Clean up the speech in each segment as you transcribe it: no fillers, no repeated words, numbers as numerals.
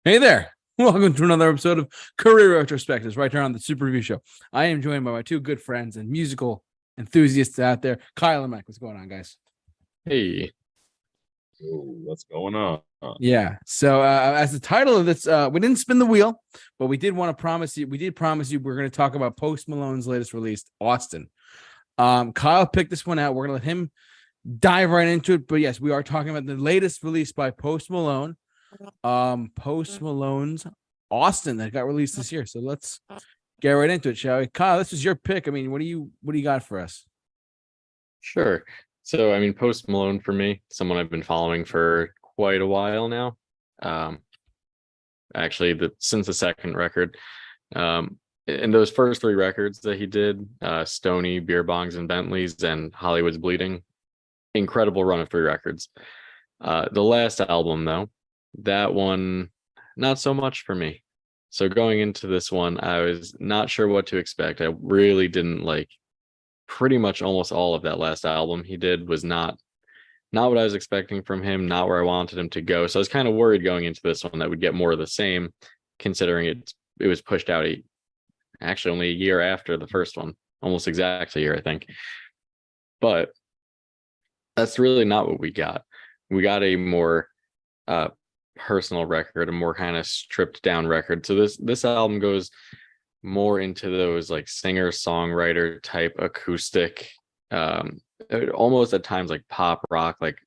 Hey there. Welcome to another episode of Career Retrospectives right here on the Super Review Show. I am joined by my two good friends and musical enthusiasts out there, Kyle and Mike. What's going on, guys? Hey, What's going on? Yeah. So, as the title of this, we didn't spin the wheel, but we did want to promise you. We did promise you we're going to talk about Post Malone's latest release, Austin. Kyle picked this one out. We're going to let him dive right into it. But yes, we are talking about the latest release by Post Malone. Post Malone's Austin that got released this year. So let's get right into it, shall we? Kyle, this is your pick. I mean, what do you got for us? sure. So, Post Malone for me, someone I've been following for quite a while now. Actually, since the second record. In those first three records that he did, Stony, Beer Bongs and Bentleys, and Hollywood's Bleeding, incredible run of three records. The last album, though, that one, not so much for me. So going into this one, I was not sure what to expect. I really didn't like pretty much almost all of that last album he did was not what I was expecting from him, not where I wanted him to go. So I was kind of worried going into this one that would get more of the same, considering it was pushed out actually only a year after the first one, almost exactly a year, I think. But that's really not what we got. We got a more personal record, a more kind of stripped down record. So this album goes more into those like singer songwriter type acoustic, almost at times like pop rock, like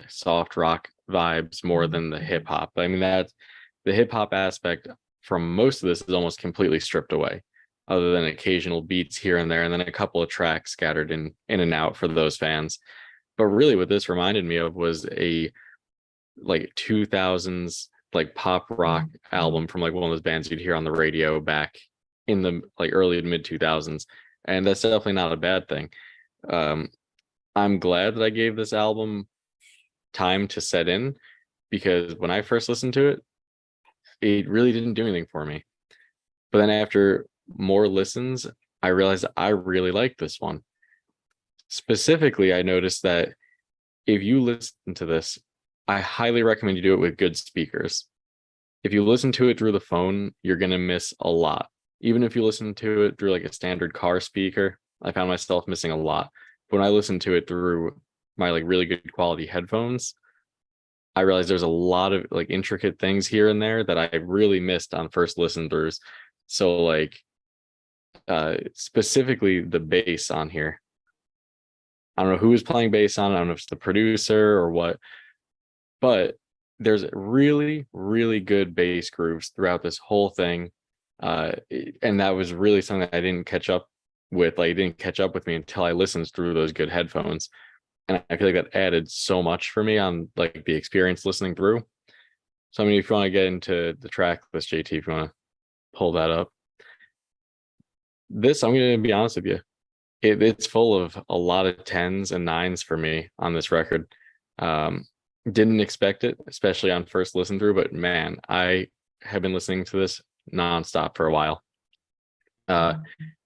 soft rock vibes more than the hip hop. I mean, that the hip hop aspect from most of this is almost completely stripped away, other than occasional beats here and there, and then a couple of tracks scattered in and out for those fans. But really what this reminded me of was a like 2000s like pop rock album from like one of those bands you'd hear on the radio back in the like early to mid 2000s, and that's definitely not a bad thing. I'm glad that I gave this album time to set in, because when I first listened to it, it really didn't do anything for me. But then after more listens, I realized I really like this one. Specifically, I noticed that if you listen to this, I highly recommend you do it with good speakers. If you listen to it through the phone, you're going to miss a lot. Even if you listen to it through like a standard car speaker, I found myself missing a lot. But when I listened to it through my like really good quality headphones, I realized there's a lot of like intricate things here and there that I really missed on first listen throughs. So like specifically the bass on here. I don't know who was playing bass on it. I don't know if it's the producer or what, but there's really, really good bass grooves throughout this whole thing. And that was really something that I didn't catch up with. Like, it didn't catch up with me until I listened through those good headphones. And I feel like that added so much for me on like the experience listening through. So, I mean, if you want to get into the track list, JT, if you want to pull that up, I'm going to be honest with you. It's full of a lot of 10s and 9s for me on this record. Didn't expect it, especially on first listen through, but man, I have been listening to this nonstop for a while.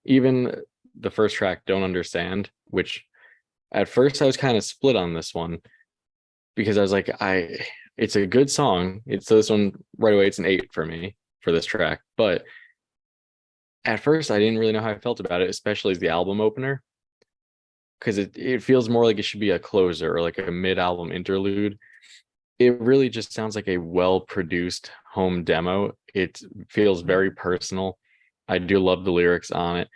Even the first track, Don't Understand, which at first I was kind of split on this one, because I was like, it's a good song. So this one right away, it's an 8 for me for this track. But at first I didn't really know how I felt about it, especially as the album opener, because it feels more like it should be a closer or like a mid-album interlude. It really just sounds like a well-produced home demo. It feels very personal. I do love the lyrics on it.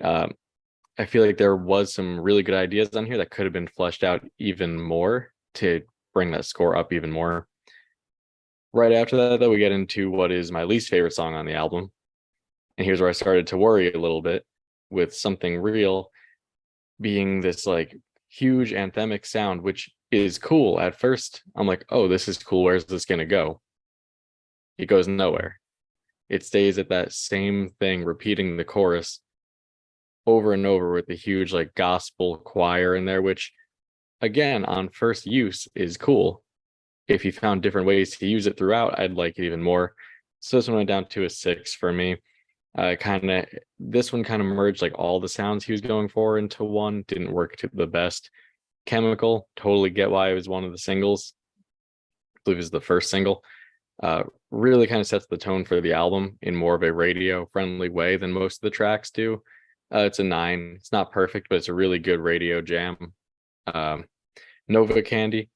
I feel like there was some really good ideas on here that could have been fleshed out even more to bring that score up even more. Right after that, though, we get into what is my least favorite song on the album. And here's where I started to worry a little bit, with Something Real being this like huge anthemic sound, which is cool. At first, I'm like, oh, this is cool. Where's this going to go? It goes nowhere. It stays at that same thing, repeating the chorus over and over with the huge like gospel choir in there, which again, on first use is cool. If you found different ways to use it throughout, I'd like it even more. So this one went down to a 6 for me. This one kind of merged like all the sounds he was going for into one. Didn't work to the best. Chemical, totally get why it was one of the singles. I believe it was the first single. really kind of sets the tone for the album in more of a radio friendly way than most of the tracks do. It's a 9. It's not perfect, but it's a really good radio jam. Um, Nova Candy,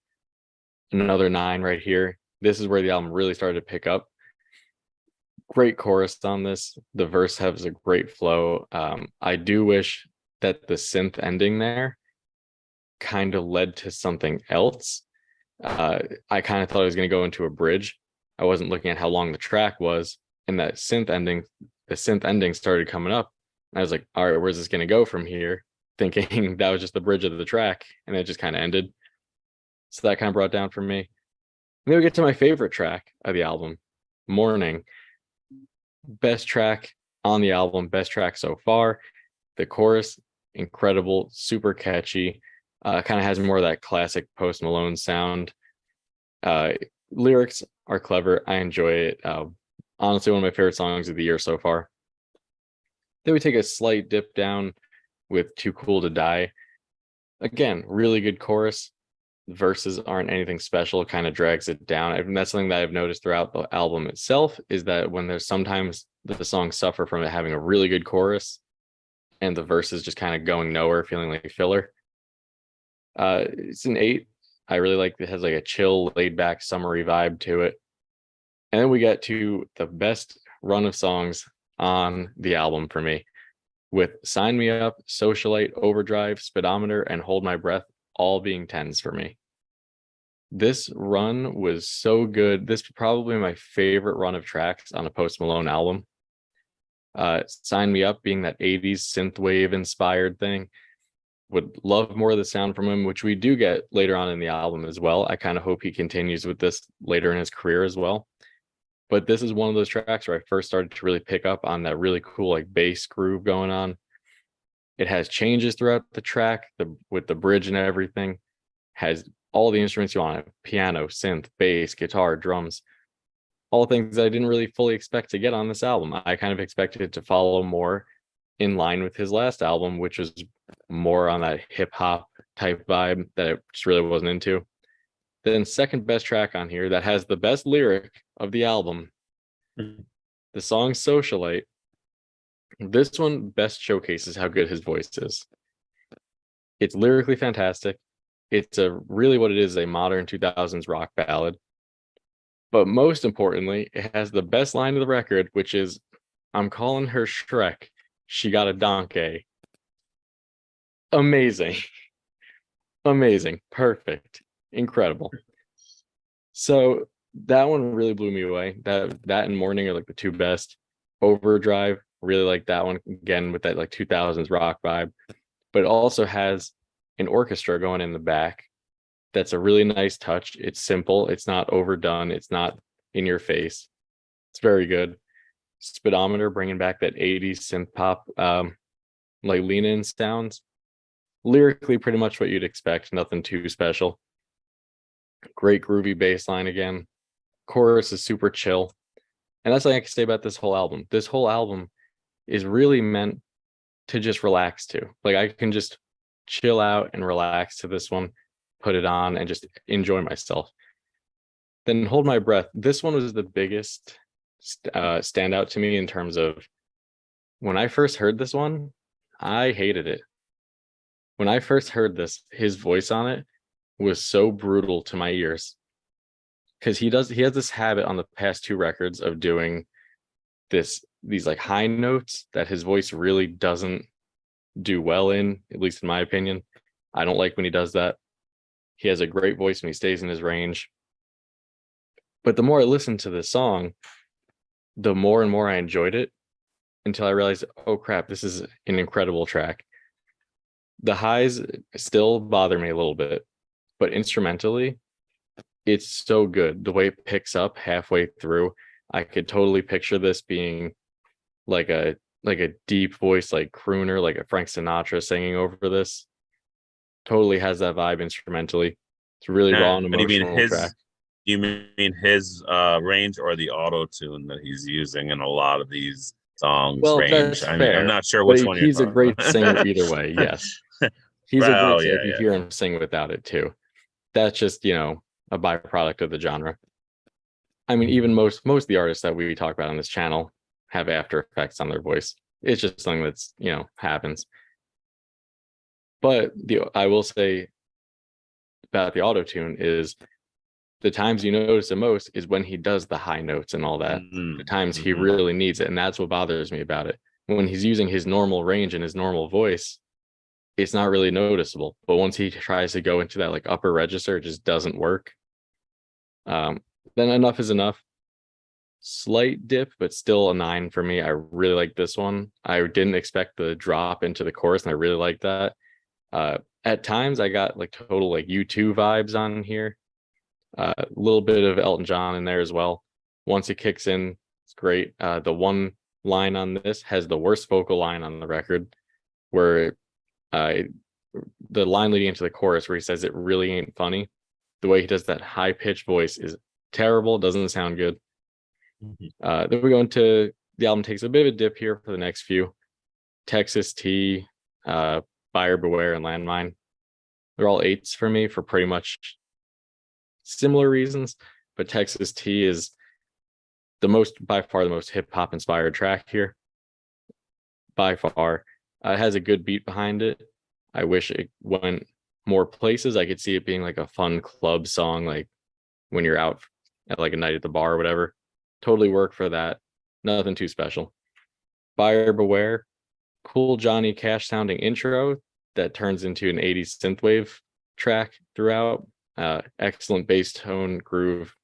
another 9 right here. This is where the album really started to pick up. Great chorus on this. The verse has a great flow. I do wish that the synth ending there kind of led to something else. I kind of thought it was going to go into a bridge. I wasn't looking at how long the track was, and the synth ending started coming up. And I was like, all right, where's this going to go from here? Thinking that was just the bridge of the track, and it just kind of ended. So that kind of brought down for me. And then we get to my favorite track of the album, Morning. Best track on the album, best track so far. The chorus, incredible, super catchy. Kind of has more of that classic Post Malone sound. Lyrics are clever. I enjoy it. Honestly, one of my favorite songs of the year so far. Then we take a slight dip down with Too Cool to Die. Again, really good chorus. Verses aren't anything special, kind of drags it down. And that's something that I've noticed throughout the album itself, is that when there's sometimes the songs suffer from it having a really good chorus and the verses just kind of going nowhere, feeling like filler. It's an 8. I really like it. Has like a chill, laid back, summery vibe to it. And then we get to the best run of songs on the album for me, with Sign Me Up, Socialite, Overdrive, Speedometer, and Hold My Breath all being 10s for me. This run was so good. This is probably my favorite run of tracks on a Post Malone album. Sign Me Up being that 80s synthwave inspired thing. Would love more of the sound from him, which we do get later on in the album as well. I kind of hope he continues with this later in his career as well. But this is one of those tracks where I first started to really pick up on that really cool like bass groove going on. It has changes throughout the track, with the bridge and everything. Has all the instruments you want: piano, synth, bass, guitar, drums. All things that I didn't really fully expect to get on this album. I kind of expected it to follow more in line with his last album, which was more on that hip hop type vibe that I just really wasn't into. Then second best track on here that has the best lyric of the album, the song Socialite. This one best showcases how good his voice is. It's lyrically fantastic. It's a really what it is, a modern 2000s rock ballad. But most importantly, it has the best line of the record, which is, I'm calling her Shrek. She got a donkey. Amazing. Amazing. Perfect. Incredible. So that one really blew me away. That and Morning are like the two best. Overdrive, really like that one, again with that like 2000s rock vibe. But it also has an orchestra going in the back. That's a really nice touch. It's simple. It's not overdone. It's not in your face. It's very good. Speedometer, bringing back that 80s synth pop, like lean in sounds. Lyrically, pretty much what you'd expect. Nothing too special. Great groovy bass line again. Chorus is super chill. And that's what I can say about this whole album. This whole album is really meant to just relax to. Like I can just chill out and relax to this one, put it on and just enjoy myself. Then Hold My Breath. This one was the biggest standout to me in terms of when I first heard this one, I hated it. When I first heard this, his voice on it was so brutal to my ears, because he has this habit on the past two records of doing these like high notes that his voice really doesn't do well in, at least in my opinion. I don't like when he does that. He has a great voice when he stays in his range. But the more I listened to this song, the more and more I enjoyed it, until I realized, oh crap, this is an incredible track. The highs still bother me a little bit, but instrumentally, it's so good. The way it picks up halfway through, I could totally picture this being like a deep voice, like crooner, like a Frank Sinatra singing over this. Totally has that vibe instrumentally. It's really raw and emotional track. You mean his range or the auto tune that he's using in a lot of these songs? Well, range. that's I mean, fair, I'm not sure which one. He's a great singer either way. Yes, he's a great singer. You hear him sing without it too. That's just a byproduct of the genre. I mean, even most of the artists that we talk about on this channel have After Effects on their voice. It's just something that's, happens. But I will say about the auto tune is the times you notice it most is when he does the high notes and all that. The times he really needs it, and that's what bothers me about it. When he's using his normal range and his normal voice, it's not really noticeable. But once he tries to go into that like upper register, it just doesn't work. Then enough is enough. Slight dip, but still a 9 for me. I really like this one. I didn't expect the drop into the chorus, and I really like that. At times I got like total like U2 vibes on here. A little bit of Elton John in there as well. Once it kicks in, it's great. The one line on this has the worst vocal line on the record, where the line leading into the chorus where he says it really ain't funny. The way he does that high pitched voice is terrible. Doesn't sound good. Then we go into the album takes a bit of a dip here for the next few. Texas T, Buyer Beware, and Landmine. They're all 8s for me for pretty much similar reasons, but Texas T is by far the most hip hop inspired track here. By far, it has a good beat behind it. I wish it went more places. I could see it being like a fun club song, like when you're out at like a night at the bar or whatever. Totally work for that. Nothing too special. Buyer Beware, cool Johnny Cash sounding intro that turns into an 80s synthwave track throughout. Excellent bass tone, groove,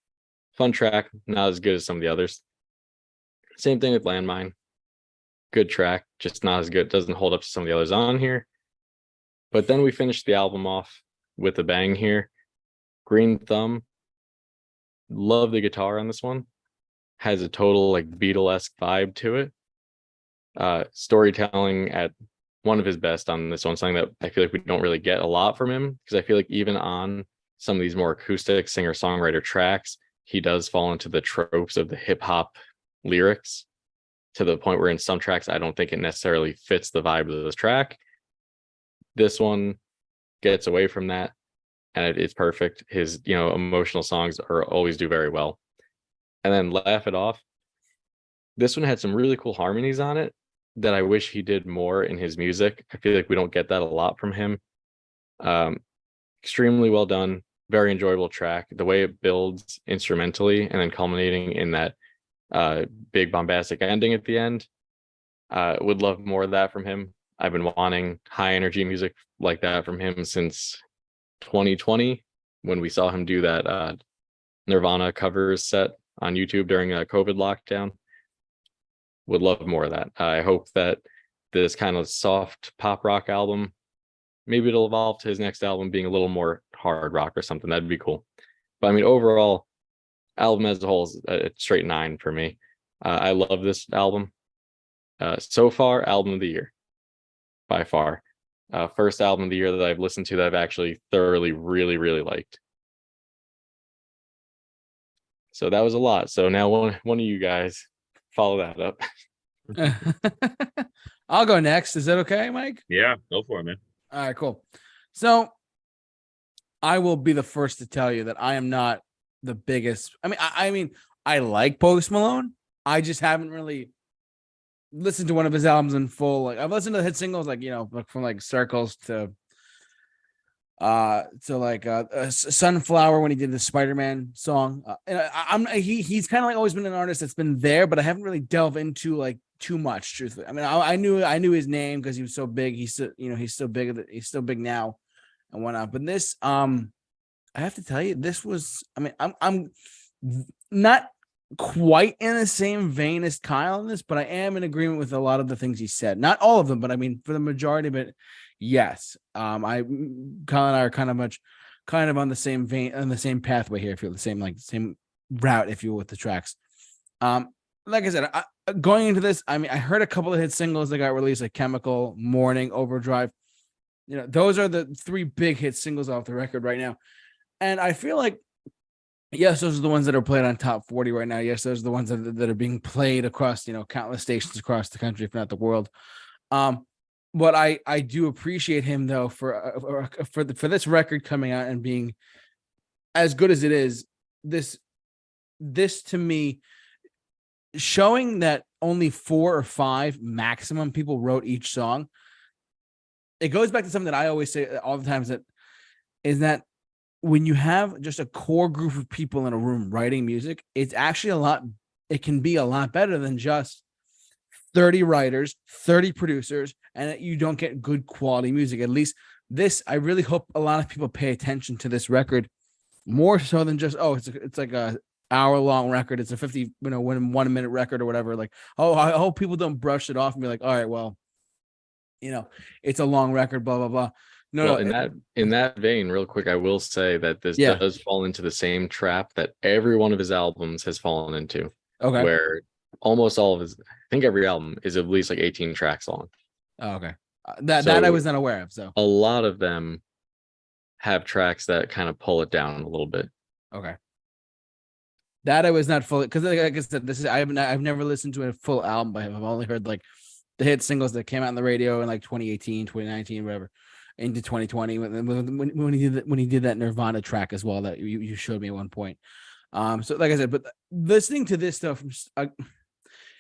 fun track, not as good as some of the others. Same thing with Landmine. Good track, just not as good. Doesn't hold up to some of the others on here. But then we finished the album off with a bang here. Green Thumb. Love the guitar on this one. Has a total like Beatle-esque vibe to it. Storytelling at one of his best on this one, something that I feel like we don't really get a lot from him, because I feel like even on some of these more acoustic singer-songwriter tracks, he does fall into the tropes of the hip-hop lyrics, to the point where in some tracks I don't think it necessarily fits the vibe of this track. This one gets away from that, and it's perfect. His emotional songs always do very well. And then Laugh It Off. This one had some really cool harmonies on it that I wish he did more in his music. I feel like we don't get that a lot from him. Extremely well done, very enjoyable track. The way it builds instrumentally and then culminating in that big bombastic ending at the end. Would love more of that from him. I've been wanting high energy music like that from him since 2020, when we saw him do that Nirvana covers set on YouTube during a COVID lockdown. Would love more of that. I hope that this kind of soft pop rock album, maybe it'll evolve to his next album being a little more hard rock or something. That'd be cool. But I mean, overall, album as a whole is a straight 9 for me. I love this album. So far, album of the year, by far. First album of the year that I've listened to that I've actually thoroughly, really, really liked. So that was a lot. So now one of you guys follow that up. I'll go next. Is that okay, Mike? Yeah, go for it, man. All right, cool. So I will be the first to tell you that I am not the biggest. I mean, I like Post Malone. I just haven't really listened to one of his albums in full. Like, I've listened to the hit singles, like from like Circles to Sunflower when he did the Spider-Man song. And he's kind of like always been an artist that's been there, but I haven't really delved into like too much, truthfully. I mean, I knew his name because he was so big. He's still, he's still big. He's still big now and whatnot. But this, I have to tell you, this was. I mean, I'm not quite in the same vein as Kyle in this, but I am in agreement with a lot of the things he said. Not all of them, but I mean, for the majority of it, yes. Kyle and I are kind of on the same vein, on the same pathway here. I feel the same route, if you will, with the tracks. Like I said, going into this, I mean, I heard a couple of hit singles that got released, like Chemical, Morning, Overdrive. Those are the 3 big hit singles off the record right now. And I feel like, yes, those are the ones that are played on top 40 right now. Yes, those are the ones that are being played across, countless stations across the country, if not the world. But I do appreciate him though for this record coming out and being as good as it is. This this to me, showing that only 4 or 5 maximum people wrote each song, it goes back to something that I always say all the times, that is that when you have just a core group of people in a room writing music, it's actually it can be a lot better than just 30 writers, 30 producers, and you don't get good quality music. At least this, I really hope a lot of people pay attention to this record more so than just, it's like a hour-long record. It's a 50, 1 minute record or whatever. Like, I hope people don't brush it off and be like, all right, well, it's a long record, blah, blah, blah. No, in that vein, real quick, I will say that this does fall into the same trap that every one of his albums has fallen into. Okay. Where almost all of his, I think every album is at least like 18 tracks long. Oh, okay. That I was not aware of. So a lot of them have tracks that kind of pull it down a little bit. Okay. That I was not fully, because like I said, I've never listened to a full album by him. I've only heard like the hit singles that came out on the radio in like 2018, 2019, whatever, into 2020 when he did that Nirvana track as well that you showed me at one point. So like I said, but listening to this stuff,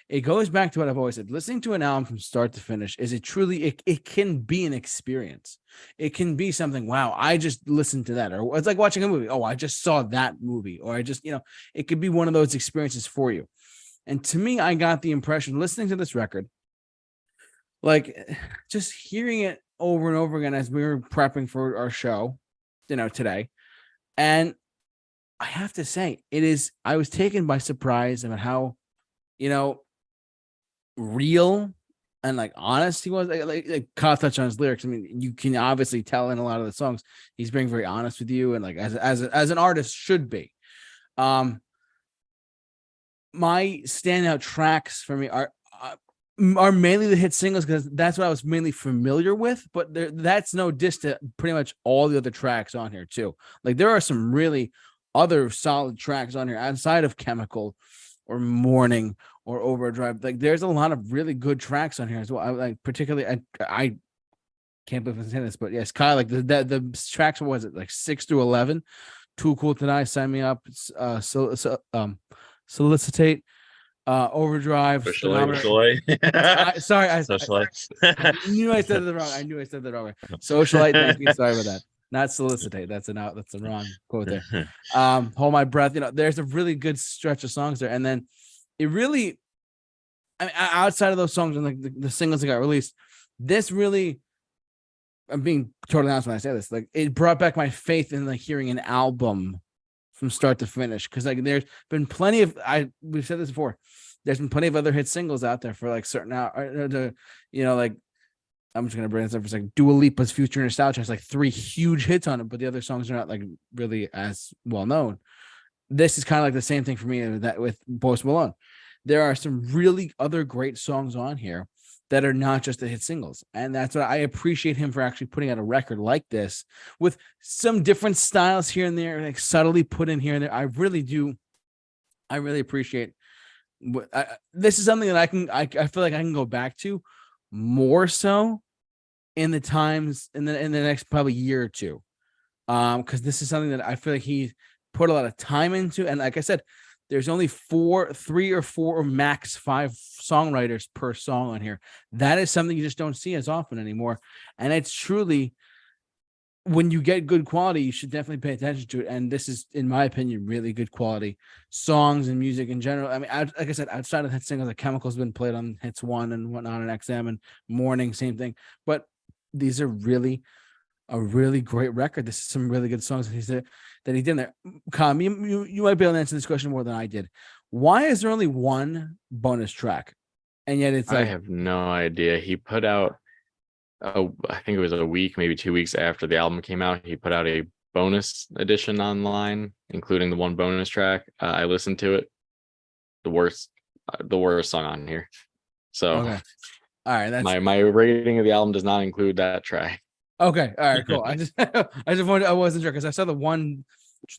it goes back to what I've always said. Listening to an album from start to finish it can be an experience. It can be something, wow, I just listened to that. Or it's like watching a movie. Oh, I just saw that movie. Or I just, it could be one of those experiences for you. And to me, I got the impression listening to this record, like just hearing it over and over again as we were prepping for our show, today. And I have to say, I was taken by surprise about how, real and like honest he was. Like Kyle touched on his lyrics. I mean, you can obviously tell in a lot of the songs he's being very honest with you, and like as an artist should be. My standout tracks for me are mainly the hit singles, because that's what I was mainly familiar with. But that's no diss to pretty much all the other tracks on here too. Like there are some really other solid tracks on here outside of Chemical or Morning or Overdrive. Like there's a lot of really good tracks on here as well. I like particularly, I can't believe I'm saying this, but yes, Kyle, like the tracks, what was it, like 6 through 11? Too Cool to Die, Sign Me Up, Solicitate, Overdrive. Socialite. I knew I said it wrong. Socialite. Thank you. Sorry about that. Not Solicitate. That's the wrong quote there. Hold My Breath. There's a really good stretch of songs there, and then it really, I mean, outside of those songs and like the singles that got released, this really, I'm being totally honest when I say this, like it brought back my faith in like hearing an album from start to finish. Because like there's been plenty of, we've said this before, there's been plenty of other hit singles out there for like certain like, I'm just gonna bring this up for a second. Dua Lipa's Future Nostalgia has like 3 huge hits on it, but the other songs are not like really as well known. This is kind of like the same thing for me with Post Malone. There are some really other great songs on here that are not just the hit singles, and that's what I appreciate him for actually putting out a record like this with some different styles here and there, like subtly put in here and there. I really do. I really appreciate. This is something that I feel like I can go back to more so in the times in the next probably year or two, because this is something that I feel like he put a lot of time into. And like I said, there's only 3 or 4 or max 5 songwriters per song on here. That is something you just don't see as often anymore, and it's truly, when you get good quality, you should definitely pay attention to it. And this is, in my opinion, really good quality songs and music in general. I mean, like I said, outside of that singles, like Chemical's been played on Hits 1 and whatnot on XM, and Morning, same thing. But these are really a really great record. This is some really good songs that he did there. Kyle, you might be able to answer this question more than I did. Why is there only 1 bonus track? And yet it's like, I have no idea. He put out, I think it was a week, maybe 2 weeks after the album came out, he put out a bonus edition online, including the 1 bonus track. I listened to it. The worst song on here. So, okay. All right, that's my rating of the album does not include that track. Okay, all right, cool. I wasn't sure because I saw the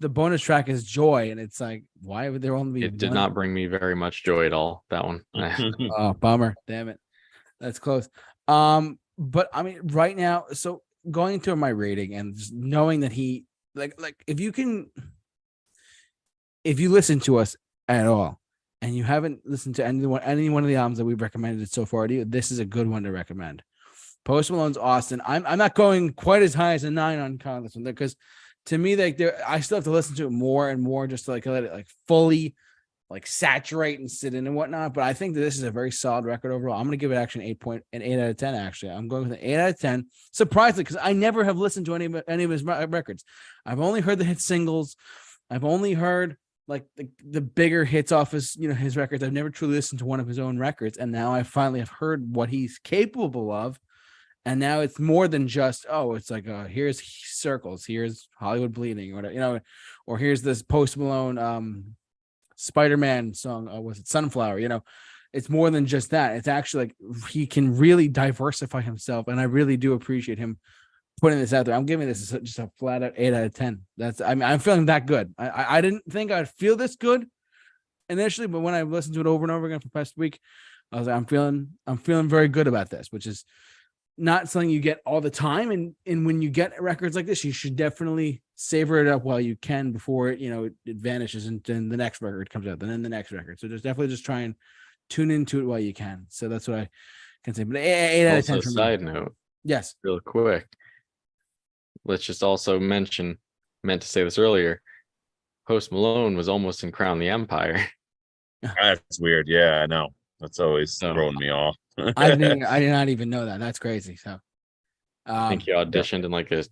bonus track is Joy, and it's like, why would there only be? It did not bring me very much joy at all. That one. Oh, bummer. Damn it. That's close. But I mean, right now, so going into my rating and just knowing that he like if you listen to us at all, and you haven't listened to any one of the albums that we've recommended so far to you, this is a good one to recommend. Post Malone's Austin. I'm not going quite as high as a 9 on Kyle this one because to me, like I still have to listen to it more and more just to like let it like fully like saturate and sit in and whatnot. But I think that this is a very solid record overall. I'm going to give it actually an 8 out of 10. Actually, I'm going with an 8 out of 10. Surprisingly, because I never have listened to any of his records. I've only heard the hit singles. I've only heard like the bigger hits off his records. I've never truly listened to one of his own records, and now I finally have heard what he's capable of. And now it's more than just, it's like here's Circles, here's Hollywood Bleeding, or whatever, or here's this Post Malone Spider-Man song, was it Sunflower? It's more than just that. It's actually like he can really diversify himself, and I really do appreciate him putting this out there. I'm giving this just a flat out 8 out of 10. I'm feeling that good. I didn't think I'd feel this good initially, but when I listened to it over and over again for the past week, I was like, I'm feeling very good about this, which is not something you get all the time. And when you get records like this, you should definitely savor it up while you can before it vanishes and then the next record comes out, and then the next record. So just try and tune into it while you can. So that's what I can say. But 8 out of 10 for me. Side note. Yes. Real quick. Let's just also meant to say this earlier. Post Malone was almost in Crown the Empire. That's weird. Yeah, I know. That's always throwing me off. I did not even know that. That's crazy. So I think he auditioned and like a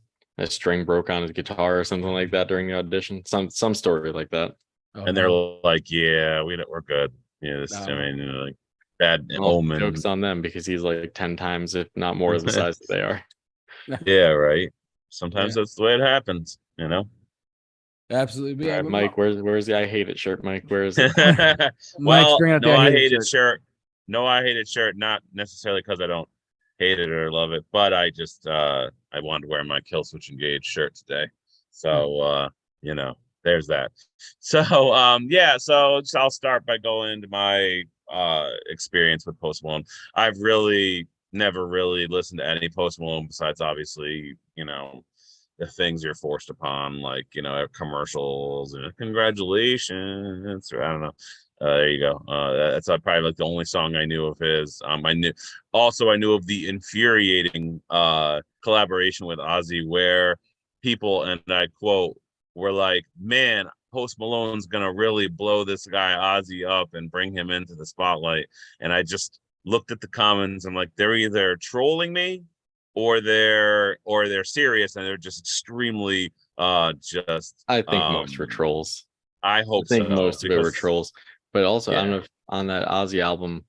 string broke on his guitar or something like that during the audition. Some story like that. And they're like, "Yeah, we're good." Yeah, like bad omen. Jokes on them because he's like 10 times, if not more, the size that they are. Yeah, right. Sometimes that's the way it happens, Absolutely. Yeah, Mike, where's the I hate it shirt, Mike? Where is it? Well, no, I hate it shirt. No, I hate it shirt, not necessarily because I don't hate it or love it, but I just I wanted to wear my Kill Switch Engage shirt today. So there's that. So so I'll start by going into my experience with Post Malone. I've really never really listened to any Post Malone besides obviously, the things you're forced upon, like, commercials and congratulations, or I don't know. There you go. That's probably like the only song I knew of his. I knew of the infuriating collaboration with Ozzy where people, and I quote, were like, man, Post Malone's gonna really blow this guy Ozzy up and bring him into the spotlight. And I just looked at the comments. I'm like, they're either trolling me or they're serious, and they're just extremely I think most were trolls. I think most of it were trolls. But also, I don't know if on that Ozzy album,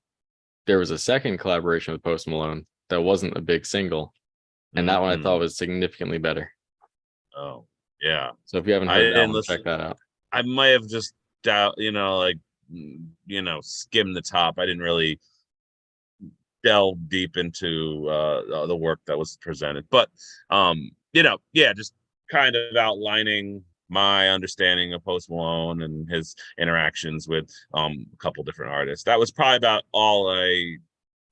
there was a second collaboration with Post Malone that wasn't a big single. And that one I thought was significantly better. Oh, yeah. So if you haven't heard that one, check that out. I might have just skimmed the top. I didn't really delve deep into the work that was presented. But just kind of outlining my understanding of Post Malone and his interactions with a couple different artists. That was probably about all I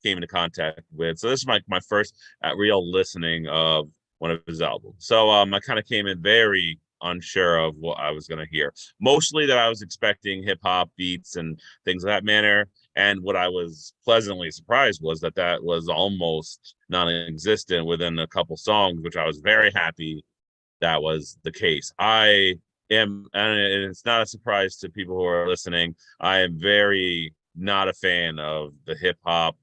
came into contact with. So this is my first real listening of one of his albums. So I kind of came in very unsure of what I was going to hear. Mostly that I was expecting hip hop beats and things of that manner. And what I was pleasantly surprised was that was almost non-existent within a couple songs, which I was very happy that was the case. I am, and it's not a surprise to people who are listening, I am very not a fan of the hip hop,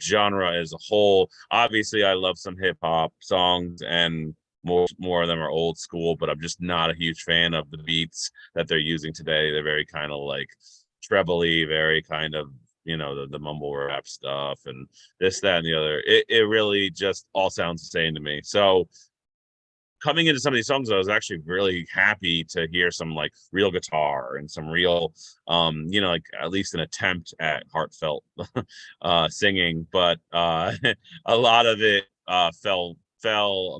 genre as a whole. Obviously, I love some hip hop songs, and more of them are old school, but I'm just not a huge fan of the beats that they're using today. They're very kind of like trebly, very kind of the mumble rap stuff and this, that, and the other. It really just all sounds the same to me. So coming into some of these songs, I was actually really happy to hear some like real guitar and some real, like at least an attempt at heartfelt singing. But a lot of it fell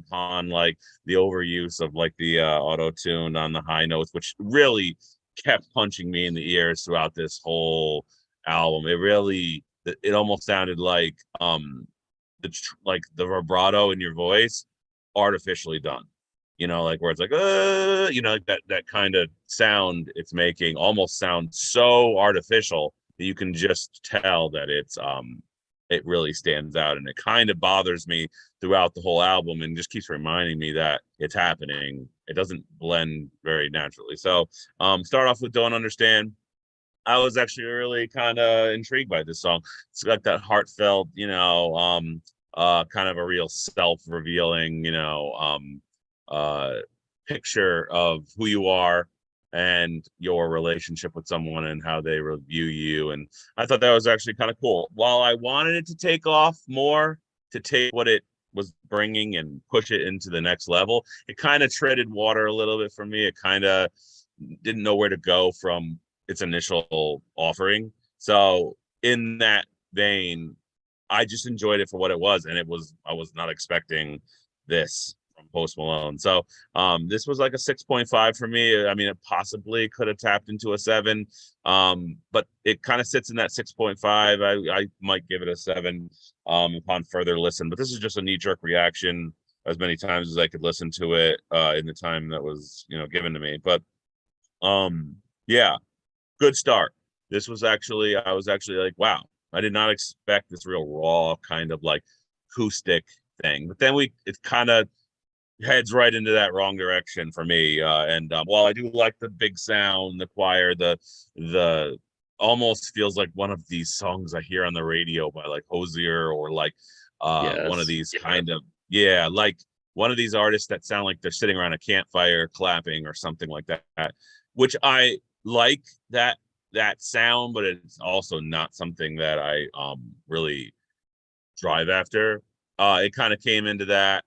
upon like the overuse of like the auto tune on the high notes, which really kept punching me in the ears throughout this whole album. It almost sounded like the vibrato in your voice artificially done. like where it's like like that kind of sound it's making almost sounds so artificial that you can just tell that it really stands out, and it kind of bothers me throughout the whole album and just keeps reminding me that it's happening. It doesn't blend very naturally. So start off with Don't Understand. I was actually really kind of intrigued by this song. It's got that heartfelt, kind of a real self-revealing, picture of who you are and your relationship with someone and how they review you. And I thought that was actually kind of cool. While I wanted it to take off more, to take what it was bringing and push it into the next level, it kind of treaded water a little bit for me. It kind of didn't know where to go from its initial offering. So in that vein, I just enjoyed it for what it was, and I was not expecting this from Post Malone. So this was like a 6.5 for me. I mean, it possibly could have tapped into a 7, but it kind of sits in that 6.5. I might give it a 7 upon further listen, but this is just a knee-jerk reaction as many times as I could listen to it in the time that was given to me. But yeah, good start. This was actually, I was actually like, wow, I did not expect this real raw kind of like acoustic thing. But then it kind of heads right into that wrong direction for me. And while I do like the big sound, the choir, the almost feels like one of these songs I hear on the radio by like Hosier, or like one of these kind of, like one of these artists that sound like they're sitting around a campfire clapping or something like that, which I like that sound, but it's also not something that I really drive after. It kind of came into that.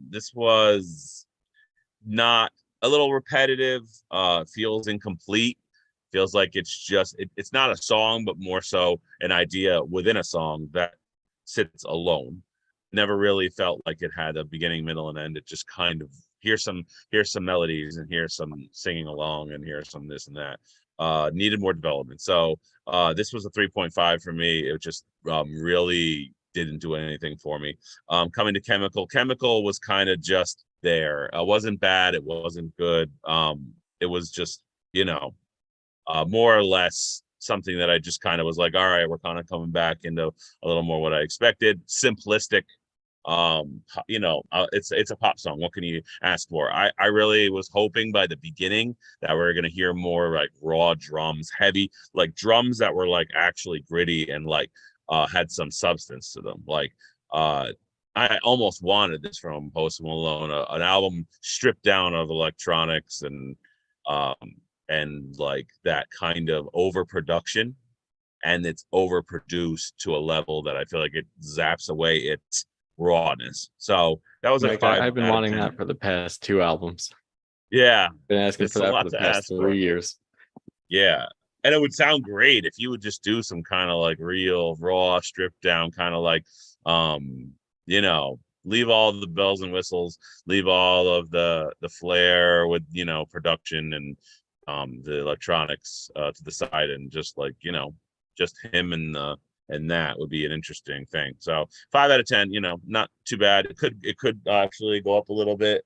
This was not, a little repetitive, feels incomplete, feels like it's not a song, but more so an idea within a song that sits alone. Never really felt like it had a beginning, middle, and end. It just kind of, here's some melodies, and here's some singing along, and here's some this and that. Needed more development. So this was a 3.5 for me. It just really didn't do anything for me. Coming to Chemical was kind of just there. It wasn't bad, it wasn't good. It was just, more or less something that I just kind of was like, all right, we're kind of coming back into a little more what I expected. Simplistic. It's a pop song. What can you ask for? I really was hoping by the beginning that we were going to hear more like raw drums, heavy, like drums that were like actually gritty and like had some substance to them. Like I almost wanted this from Post Malone, an album stripped down of electronics and like that kind of overproduction, and it's overproduced to a level that I feel like it zaps away its rawness. So that was like, 5. I've been wanting that for the past 2 albums. Yeah, been asking for that for the past 3 years. Yeah, and it would sound great if you would just do some kind of like real raw, stripped down kind of like leave all the bells and whistles, leave all of the flair with production and the electronics to the side, and just like just him and that would be an interesting thing. So 5 out of 10, not too bad. It could actually go up a little bit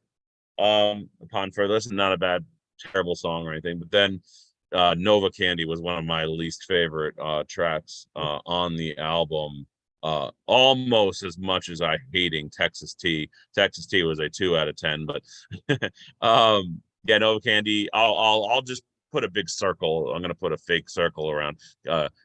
upon further listen. Not a bad, terrible song or anything. But then Nova Candy was one of my least favorite tracks on the album. Almost as much as I hating Texas Tea. Texas Tea was a 2 out of 10, but Nova Candy. I'll just put a big circle. I'm gonna put a fake circle around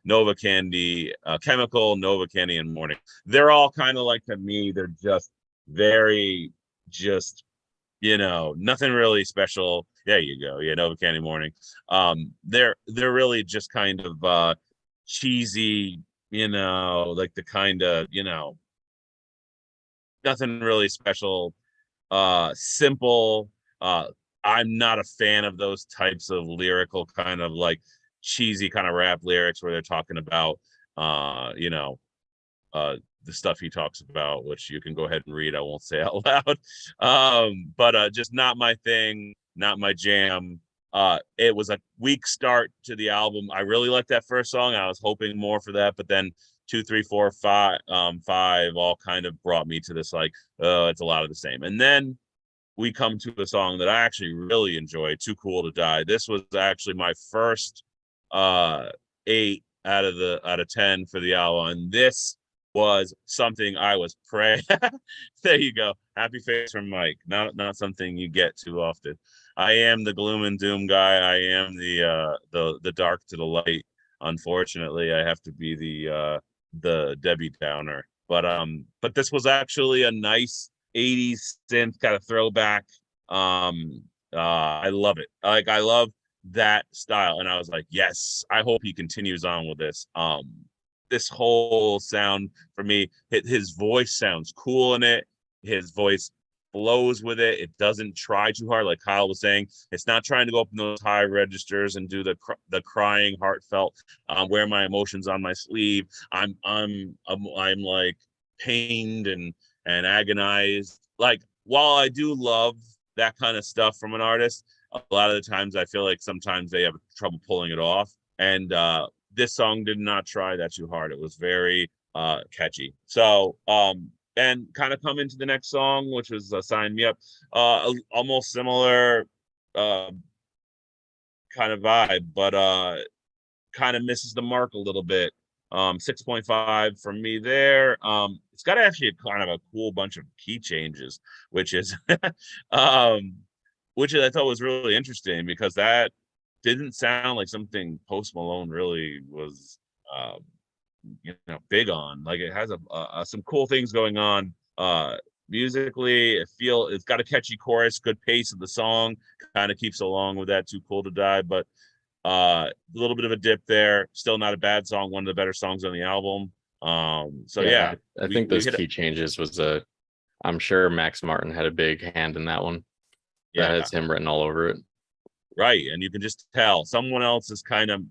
Nova Candy, Chemical, Nova Candy, and Morning. They're all kind of like, to me, they're just very nothing really special. There you go. Yeah, Nova Candy, Morning. They're really just kind of cheesy, like the kind of, nothing really special, simple. I'm not a fan of those types of lyrical kind of like cheesy kind of rap lyrics where they're talking about the stuff he talks about, which you can go ahead and read. I won't say out loud. But just not my thing, not my jam. It was a weak start to the album. I really liked that first song. I was hoping more for that, but then 2, 3, 4, 5, 5 all kind of brought me to this like, it's a lot of the same. And then we come to a song that I actually really enjoy, Too Cool to Die. This was actually my first 8 out of 10 for the album. And this was something I was praying. There you go. Happy face from Mike. Not something you get too often. I am the gloom and doom guy. I am the dark to the light. Unfortunately, I have to be the Debbie Downer. But this was actually a nice 80s synth kind of throwback. I love it. Like, I love that style, and I was like, yes, I hope he continues on with this. This whole sound for me, his voice sounds cool in it. His voice flows with it. It doesn't try too hard, like Kyle was saying. It's not trying to go up in those high registers and do the crying, heartfelt, wear my emotions on my sleeve. I'm like pained and agonized. Like, while I do love that kind of stuff from an artist, a lot of the times I feel like sometimes they have trouble pulling it off. And this song did not try that too hard. It was very catchy. So and kind of come into the next song, which was Sign Me Up. Almost similar kind of vibe, but kind of misses the mark a little bit. 6.5 from me there. It's got actually kind of a cool bunch of key changes, which is which I thought was really interesting, because that didn't sound like something Post Malone really was big on. Like, it has some cool things going on musically. It's got a catchy chorus, good pace of the song, kind of keeps along with that Too Cool to Die, but a little bit of a dip there. Still not a bad song, one of the better songs on the album. So yeah, I think those key changes was I'm sure Max Martin had a big hand in that one. Yeah, that has him written all over it. Right, and you can just tell someone else is kind of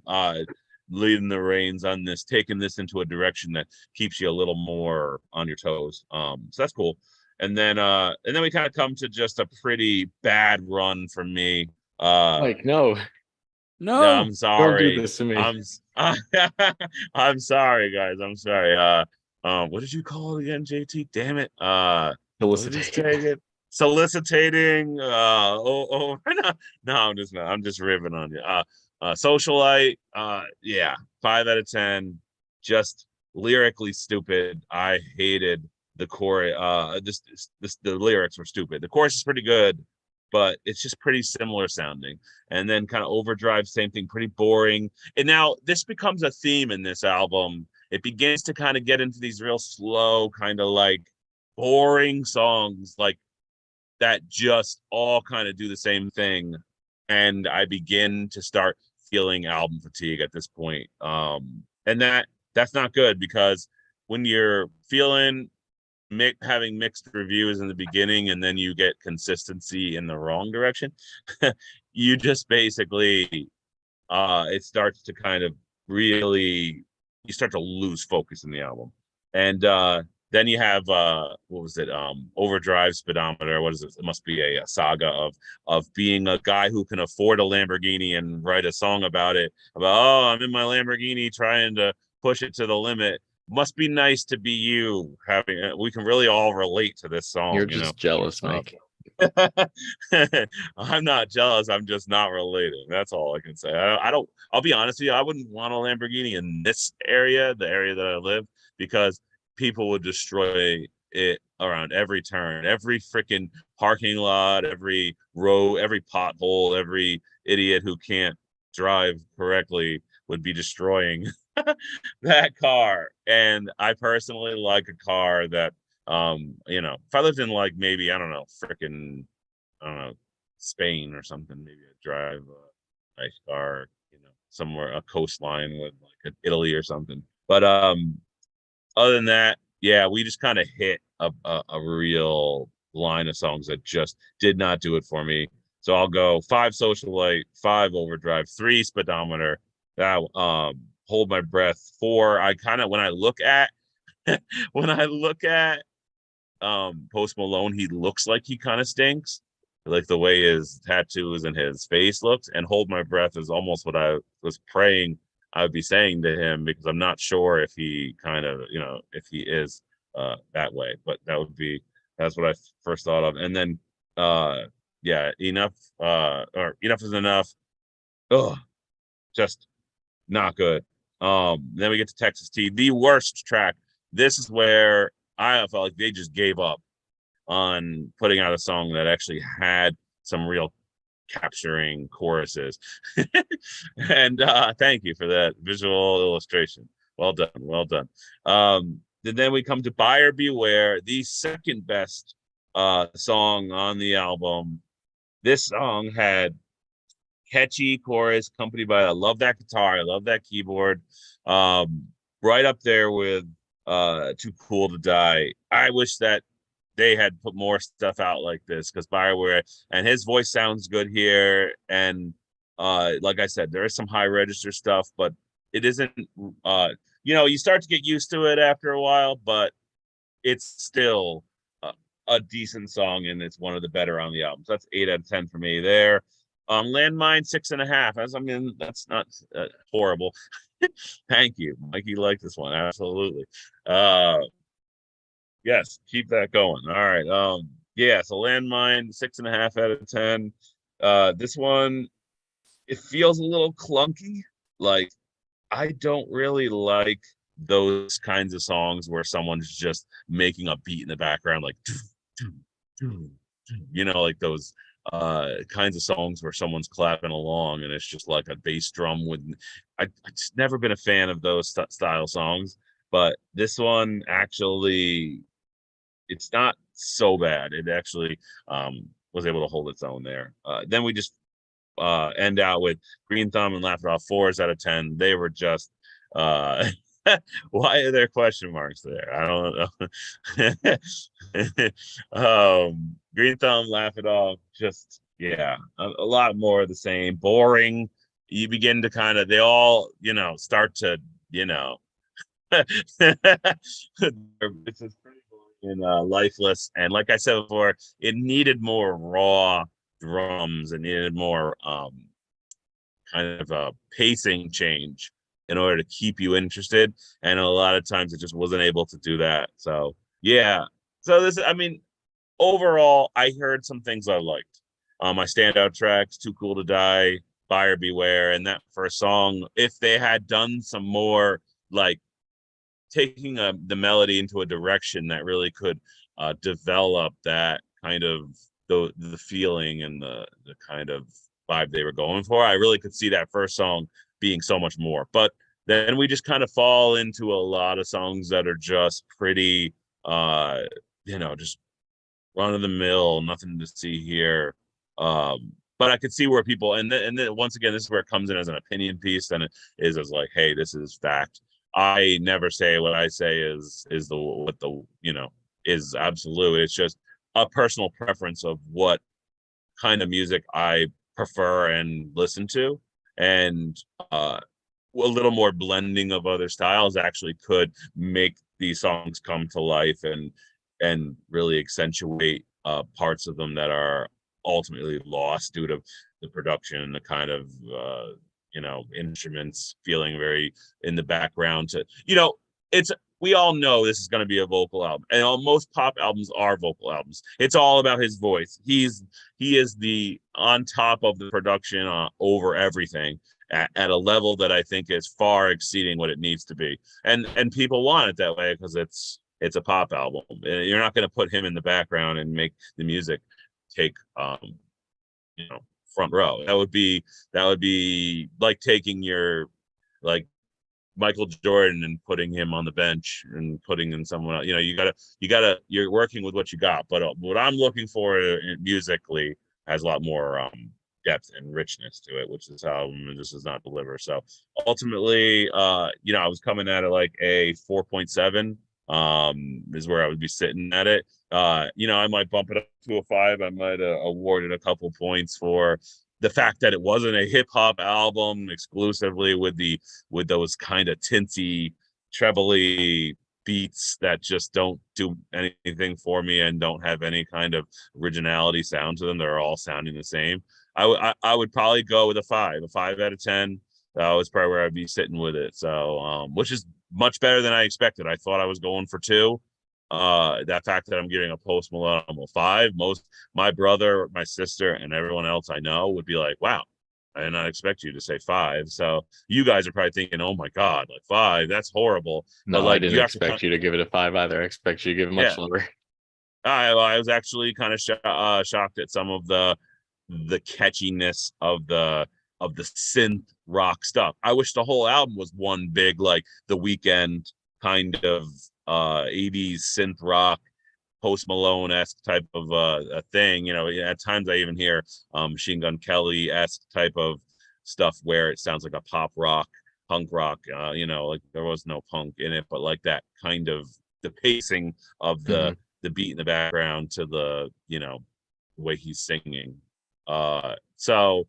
leading the reins on this, taking this into a direction that keeps you a little more on your toes. So that's cool. And then we kind of come to just a pretty bad run for me. Like, no, I'm sorry. Don't do this to me. I'm sorry, guys. I'm sorry. What did you call it again, JT? Damn it. Soliciting. No, I'm just not. I'm just ribbing on you. Socialite. Yeah, 5 out of 10. Just lyrically stupid. I hated the chorus. The lyrics were stupid. The chorus is pretty good, but it's just pretty similar sounding. And then kind of Overdrive, same thing, pretty boring. And now this becomes a theme in this album. It begins to kind of get into these real slow, kind of like boring songs, like that just all kind of do the same thing. And I begin to start feeling album fatigue at this point. And that's not good, because when you're feeling having mixed reviews in the beginning and then you get consistency in the wrong direction, you just basically it starts to kind of really, you start to lose focus in the album. And then you have what was it, Overdrive, Speedometer. What is it? It must be a saga of being a guy who can afford a Lamborghini and write a song about it, about, oh, I'm in my Lamborghini trying to push it to the limit. Must be nice to be you. We can really all relate to this song. You're just jealous, Mike. I'm not jealous. I'm just not relating. That's all I can say. I'll be honest with you. I wouldn't want a Lamborghini in this area, the area that I live, because people would destroy it around every turn, every freaking parking lot, every row, every pothole, every idiot who can't drive correctly would be destroying that car. And I personally like a car that, if I lived in, like, maybe, I don't know, Spain or something, maybe I'd drive a nice car, somewhere, a coastline with like Italy or something. But other than that, yeah, we just kind of hit a real line of songs that just did not do it for me. So I'll go 5 Socialite, 5 Overdrive, 3 Speedometer, that Hold My Breath, 4. I kind of, when I look at Post Malone, he looks like he kind of stinks, like the way his tattoos and his face looks. And Hold My Breath is almost what I was praying I would be saying to him, because I'm not sure if he kind of, if he is that way. But that's what I first thought of. And then Yeah, enough or enough is enough. Oh, just not good. Then we get to Texas Tea, the worst track. This is where I felt like they just gave up on putting out a song that actually had some real capturing choruses. And thank you for that visual illustration. Well done, well done. And then we come to Buyer Beware, the second best song on the album. This song had catchy chorus accompanied by, I love that guitar, I love that keyboard. Right up there with Too Cool to Die. I wish that they had put more stuff out like this, because Bioware, and his voice sounds good here, and like I said, there is some high register stuff, but it isn't you start to get used to it after a while, but it's still a decent song, and it's one of the better on the album. So that's 8 out of 10 for me there. Landmine 6.5. As I mean, that's not horrible. Thank you, Mike. You like this one? Absolutely. Yes, keep that going. All right. Yeah. So Landmine 6.5 out of 10. This one, it feels a little clunky. Like, I don't really like those kinds of songs where someone's just making a beat in the background, like, like those kinds of songs where someone's clapping along and it's just like a bass drum with. I just never been a fan of those style songs, but this one actually, it's not so bad. It actually was able to hold its own there. Then we just end out with Green Thumb and Laugh It Off 4s out of 10. They were just why are there question marks there? I don't know. Green Thumb, Laugh It Off, just a lot more of the same. Boring. You begin to kind of, they all start to it's just pretty boring and lifeless. And like I said before, it needed more raw drums. It needed more kind of a pacing change in order to keep you interested. And a lot of times it just wasn't able to do that. So yeah. So this, I mean, overall, I heard some things I liked. My standout tracks, Too Cool to Die, Buyer Beware, and that first song, if they had done some more, like, taking the melody into a direction that really could develop that kind of the feeling and the kind of vibe they were going for, I really could see that first song being so much more. But then we just kind of fall into a lot of songs that are just pretty just run of the mill, nothing to see here. But I could see where people, and then once again, this is where it comes in as an opinion piece, and it is as like, hey, this is fact. I never say what I say is absolute. It's just a personal preference of what kind of music I prefer and listen to, and a little more blending of other styles actually could make these songs come to life and really accentuate parts of them that are ultimately lost due to the production and the kind of instruments feeling very in the background. We all know this is going to be a vocal album, and most pop albums are vocal albums. It's all about his voice. He is the on top of the production over everything at a level that I think is far exceeding what it needs to be, and people want it that way because it's a pop album. You're not going to put him in the background and make the music take front row. That would be like taking your, like, Michael Jordan and putting him on the bench and putting in someone else. You're working with what you got. But what I'm looking for musically has a lot more depth and richness to it, which this album just does not deliver. So ultimately, I was coming at it like a 4.7 is where I would be sitting at it. I might bump it up to a 5. I might award it a couple points for the fact that it wasn't a hip hop album exclusively with those kind of tinty, trebly beats that just don't do anything for me and don't have any kind of originality sound to them. They're all sounding the same. I would probably go with a 5 out of 10. That was probably where I'd be sitting with it. So, which is much better than I expected. I thought I was going for 2. that fact that I'm giving a Post Malone a 5, my brother, my sister, and everyone else I know would be like, wow, I did not expect you to say 5. So you guys are probably thinking, oh my God, like 5, that's horrible. No, but like, I didn't expect you to give it a 5 either. I expect you to give it much lower. I was actually kind of shocked at some of the catchiness of the synth rock stuff. I wish the whole album was one big, like, The Weeknd kind of 80s synth rock, Post Malone-esque type of a thing. You know, at times I even hear Machine Gun Kelly-esque type of stuff where it sounds like a pop rock, punk rock. You know, like there was no punk in it, but like that kind of the pacing of the beat in the background to the, you know, way he's singing. So,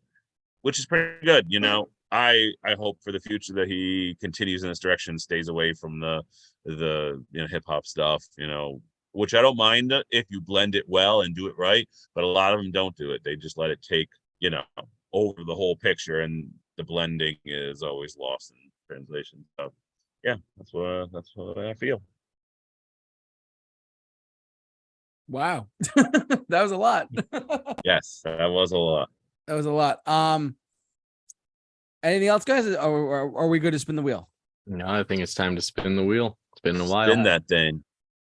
which is pretty good. You know, I hope for the future that he continues in this direction, stays away from the you know, hip hop stuff, you know, which I don't mind if you blend it well and do it right, but a lot of them don't do it. They just let it take, you know, over the whole picture, and the blending is always lost in translation. So yeah, that's what I feel. Wow. That was a lot. Yes, that was a lot. That was a lot. Anything else, guys? Or are we good to spin the wheel? No, I think it's time to spin the wheel. It's been a while. Spin that thing.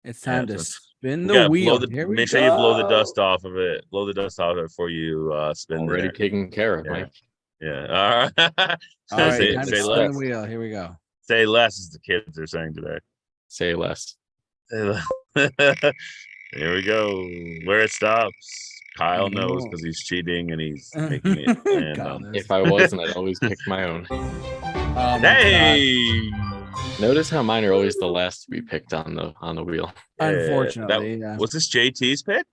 It's time to spin the wheel. Make sure you blow the dust off of it. Blow the dust off of it before you spin. Already taken care of, yeah. Mike. Yeah. All right. All right. Time to spin the wheel. Here we go. Say less, as the kids are saying today. Say less. Here we go. Where it stops. Kyle knows because he's cheating and he's making it. And, if I wasn't, I'd always pick my own. Hey! Notice how mine are always the last to be picked on the wheel. Unfortunately, was this JT's pick?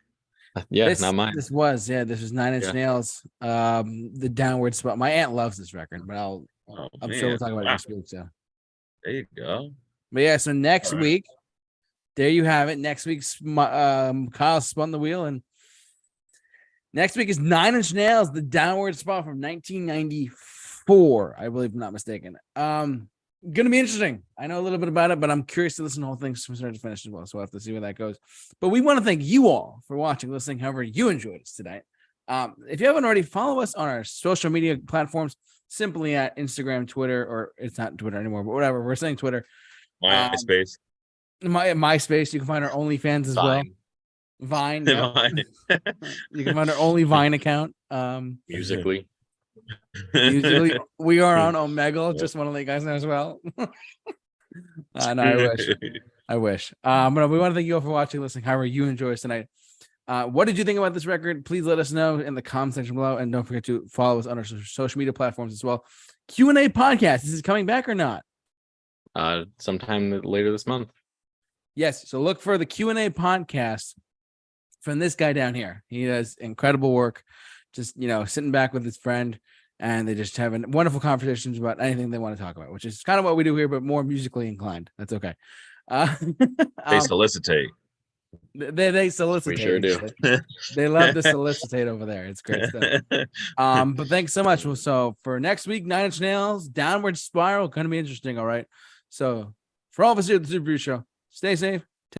Yeah, not mine. This was 9 Inch Nails. The Downward Spot. My aunt loves this record, but I'm sure we'll talk about it next week. So there you go. But yeah, so next week, there you have it. Next week's Kyle spun the wheel, and next week is 9 Inch Nails, The Downward Spot from 1994, I believe, if I'm not mistaken. Gonna be interesting. I know a little bit about it, but I'm curious to listen to the whole thing from start to finish as well. So we'll have to see where that goes. But we want to thank you all for watching, listening, however you enjoyed us tonight. If you haven't already, follow us on our social media platforms, simply at Instagram, Twitter, or it's not Twitter anymore, but whatever. We're saying Twitter. MySpace. MySpace. You can find our OnlyFans as well. Vine. Yeah. Vine. You can find our only Vine account. Musically. Usually we are on Omegle. Just want to let you guys know as well. No, I wish. But we want to thank you all for watching, listening, however you enjoy us tonight. What did you think about this record? Please let us know in the comment section below, and don't forget to follow us on our social media platforms as well. Q&A podcast. Is this coming back or not? Sometime later this month. Yes. So look for the Q&A podcast from this guy down here. He does incredible work. Just, you know, sitting back with his friend, and they just having wonderful conversations about anything they want to talk about, which is kind of what we do here, but more musically inclined. That's okay. They solicitate. They solicitate. We sure do. They love to solicitate over there. It's great stuff. But thanks so much. So for next week, 9 Inch Nails, Downward Spiral, going to be interesting. All right. So for all of us here at the Super Review Show, stay safe,